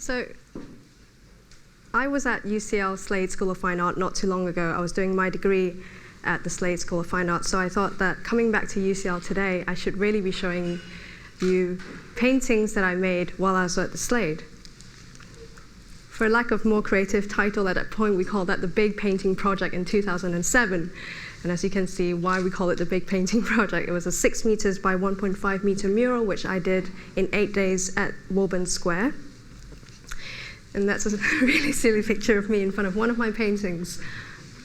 So I was at UCL Slade School of Fine Art not too long ago. I was doing my degree at the Slade School of Fine Art, so I thought that coming back to UCL today, I should really be showing you paintings that I made while I was at the Slade. For lack of more creative title, at that point we called that the Big Painting Project in 2007. And as you can see, why we call it the Big Painting Project, it was a 6 meters by 1.5 meter mural, which I did in 8 days at Woburn Square. And that's a really silly picture of me in front of one of my paintings.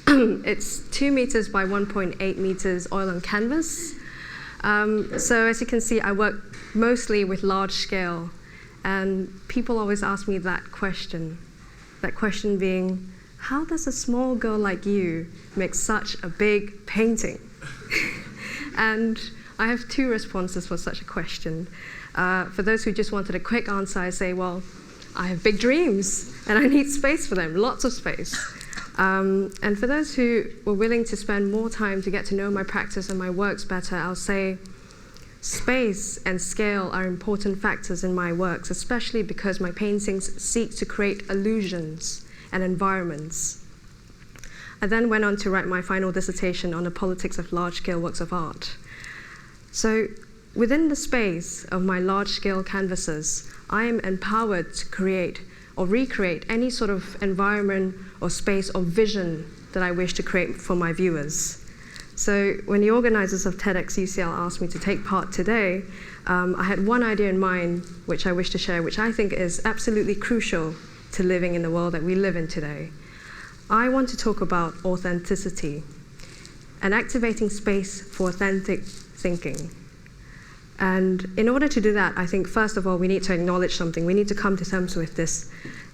It's 2 meters by 1.8 meters oil on canvas. So as you can see, I work mostly with large scale. And people always ask me that question being, how does a small girl like you make such a big painting? And I have 2 responses for such a question. For those who just wanted a quick answer, I say, well, I have big dreams, and I need space for them, lots of space. And for those who were willing to spend more time to get to know my practice and my works better, I'll say space and scale are important factors in my works, especially because my paintings seek to create illusions and environments. I then went on to write my final dissertation on the politics of large-scale works of art. So within the space of my large-scale canvases, I am empowered to create or recreate any sort of environment or space or vision that I wish to create for my viewers. So when the organizers of TEDxUCL asked me to take part today, I had one idea in mind which I wish to share, which I think is absolutely crucial to living in the world that we live in today. I want to talk about authenticity and activating space for authentic thinking. And in order to do that, I think first of all, we need to acknowledge something. We need to come to terms with this,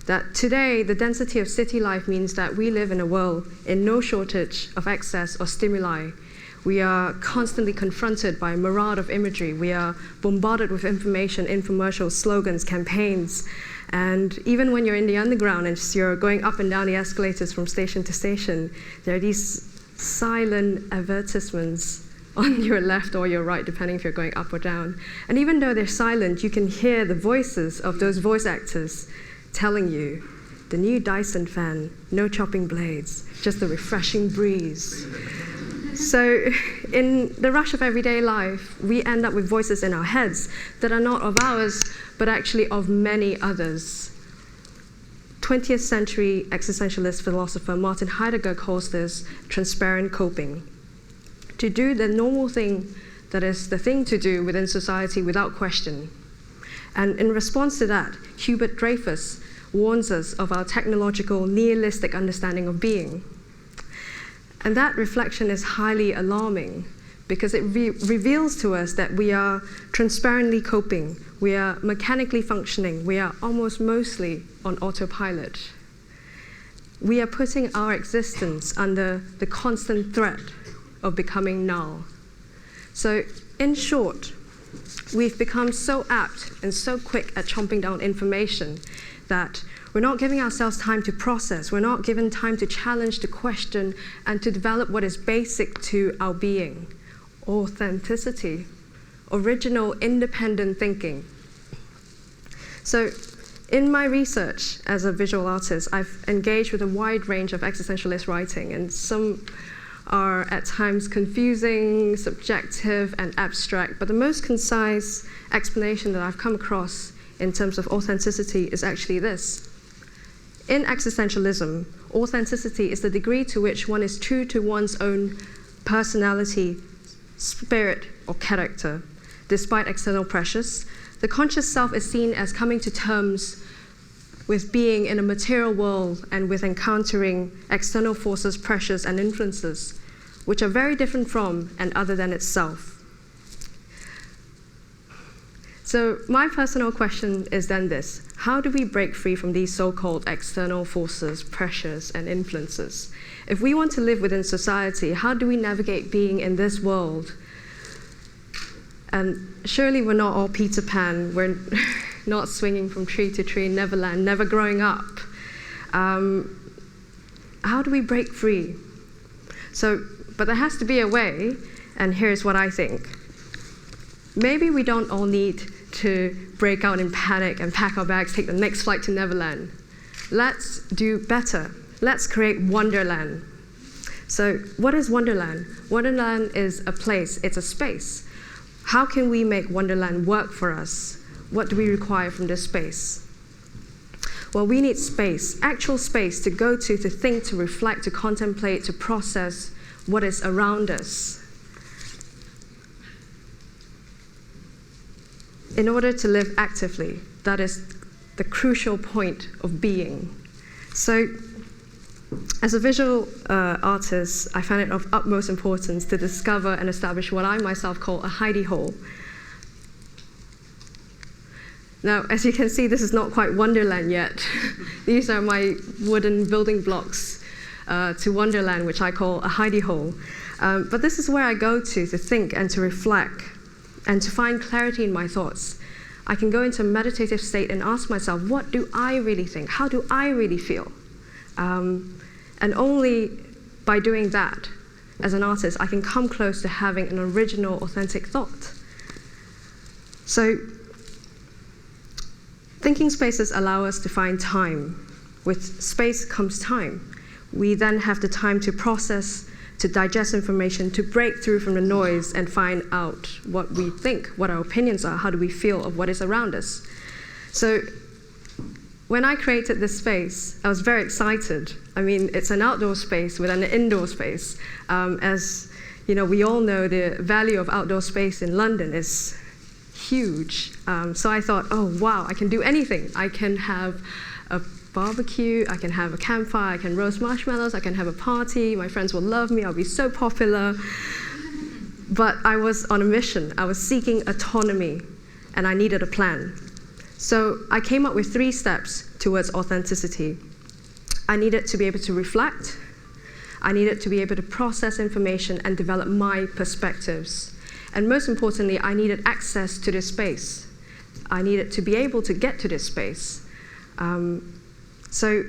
that today the density of city life means that we live in a world in no shortage of excess or stimuli. We are constantly confronted by a myriad of imagery. We are bombarded with information, infomercials, slogans, campaigns. And even when you're in the underground and you're going up and down the escalators from station to station, there are these silent advertisements on your left or your right, depending if you're going up or down. And even though they're silent, you can hear the voices of those voice actors telling you, the new Dyson fan, no chopping blades, just a refreshing breeze. So in the rush of everyday life, we end up with voices in our heads that are not of ours, but actually of many others. 20th century existentialist philosopher Martin Heidegger calls this transparent coping. To do the normal thing that is the thing to do within society without question. And in response to that, Hubert Dreyfus warns us of our technological nihilistic understanding of being. And that reflection is highly alarming because it reveals to us that we are transparently coping, we are mechanically functioning, we are almost mostly on autopilot. We are putting our existence under the constant threat of becoming null. So in short, we've become so apt and so quick at chomping down information that we're not giving ourselves time to process, we're not given time to challenge, to question, and to develop what is basic to our being: authenticity, original, independent thinking. So in my research as a visual artist, I've engaged with a wide range of existentialist writing, and some are at times confusing, subjective, and abstract, but the most concise explanation that I've come across in terms of authenticity is actually this. In existentialism, authenticity is the degree to which one is true to one's own personality, spirit, or character. Despite external pressures, the conscious self is seen as coming to terms with being in a material world and with encountering external forces, pressures, and influences, which are very different from and other than itself. So my personal question is then this: how do we break free from these so-called external forces, pressures, and influences? If we want to live within society, how do we navigate being in this world? And surely we're not all Peter Pan. We're not swinging from tree to tree in Neverland, never growing up. How do we break free? But there has to be a way, and here's what I think. Maybe we don't all need to break out in panic and pack our bags, take the next flight to Neverland. Let's do better. Let's create Wonderland. So what is Wonderland? Wonderland is a place, it's a space. How can we make Wonderland work for us? What do we require from this space? Well, we need space, actual space to go to think, to reflect, to contemplate, to process what is around us. In order to live actively, that is the crucial point of being. So, as a visual artist, I find it of utmost importance to discover and establish what I myself call a hidey hole. Now, as you can see, this is not quite Wonderland yet. These are my wooden building blocks to Wonderland, which I call a hidey hole. But this is where I go to think and to reflect and to find clarity in my thoughts. I can go into a meditative state and ask myself, what do I really think? How do I really feel? And only by doing that, as an artist, I can come close to having an original, authentic thought. So, thinking spaces allow us to find time. With space comes time. We then have the time to process, to digest information, to break through from the noise and find out what we think, what our opinions are, how do we feel of what is around us. So, when I created this space, I was very excited. I mean, it's an outdoor space with an indoor space. As you know, we all know the value of outdoor space in London is huge. So I thought, oh wow, I can do anything. I can have a barbecue, I can have a campfire, I can roast marshmallows, I can have a party, my friends will love me, I'll be so popular. But I was on a mission. I was seeking autonomy, and I needed a plan. So I came up with 3 steps towards authenticity. I needed to be able to reflect, I needed to be able to process information and develop my perspectives. And most importantly, I needed access to this space. I needed to be able to get to this space. So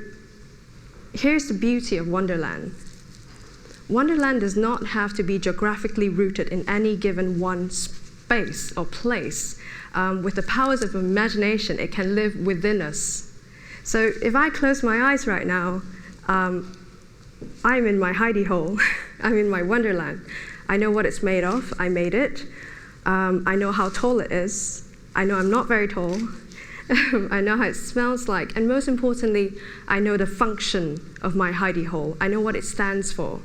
here's the beauty of Wonderland. Wonderland does not have to be geographically rooted in any given one space or place. With the powers of imagination, it can live within us. So if I close my eyes right now, I'm in my hidey hole. I'm in my Wonderland. I know what it's made of. I made it. I know how tall it is. I know I'm not very tall. I know how it smells like. And most importantly, I know the function of my hidey hole. I know what it stands for.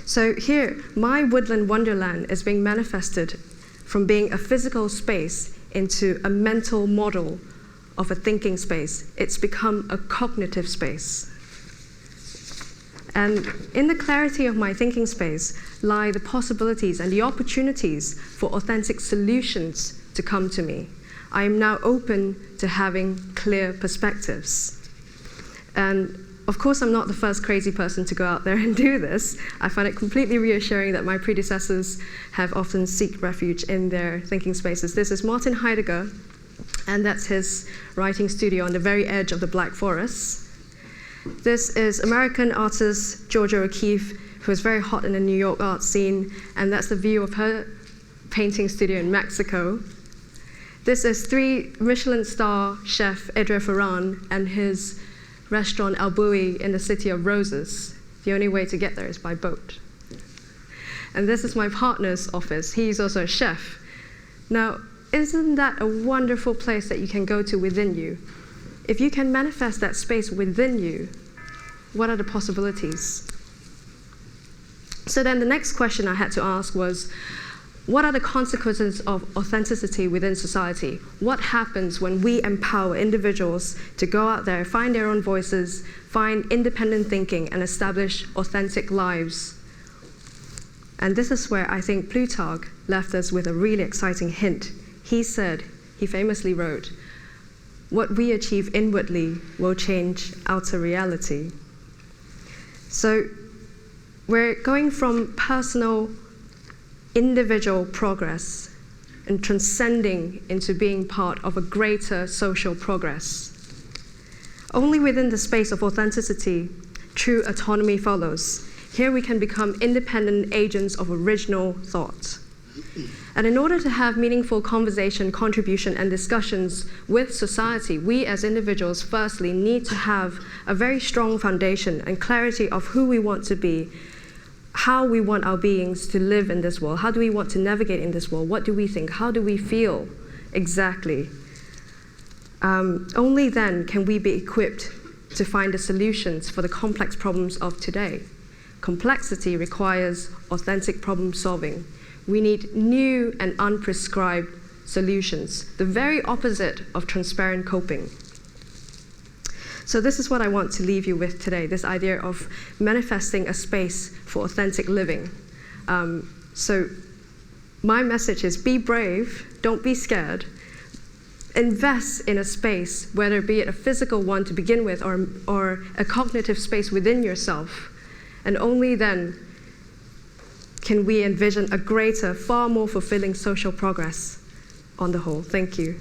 So here, my woodland Wonderland is being manifested from being a physical space into a mental model of a thinking space. It's become a cognitive space. And in the clarity of my thinking space lie the possibilities and the opportunities for authentic solutions to come to me. I am now open to having clear perspectives. And of course, I'm not the first crazy person to go out there and do this. I find it completely reassuring that my predecessors have often sought refuge in their thinking spaces. This is Martin Heidegger, and that's his writing studio on the very edge of the Black Forest. This is American artist Georgia O'Keeffe, who is very hot in the New York art scene, and that's the view of her painting studio in Mexico. This is 3 Michelin star chef Edre Ferran and his restaurant El Bulli in the City of Roses. The only way to get there is by boat. And this is my partner's office. He's also a chef. Now, isn't that a wonderful place that you can go to within you? If you can manifest that space within you, what are the possibilities? So then the next question I had to ask was, what are the consequences of authenticity within society? What happens when we empower individuals to go out there, find their own voices, find independent thinking, and establish authentic lives? And this is where I think Plutarch left us with a really exciting hint. He said, he famously wrote, "What we achieve inwardly will change outer reality." So we're going from personal, individual progress and transcending into being part of a greater social progress. Only within the space of authenticity, true autonomy follows. Here we can become independent agents of original thought. And in order to have meaningful conversation, contribution, and discussions with society, we as individuals firstly need to have a very strong foundation and clarity of who we want to be, how we want our beings to live in this world, how do we want to navigate in this world, what do we think, how do we feel exactly. Only then can we be equipped to find the solutions for the complex problems of today. Complexity requires authentic problem solving. We need new and unprescribed solutions, the very opposite of transparent coping. So this is what I want to leave you with today, this idea of manifesting a space for authentic living. So my message is be brave, don't be scared. Invest in a space, whether it be a physical one to begin with or a cognitive space within yourself. And only then can we envision a greater, far more fulfilling social progress on the whole. Thank you.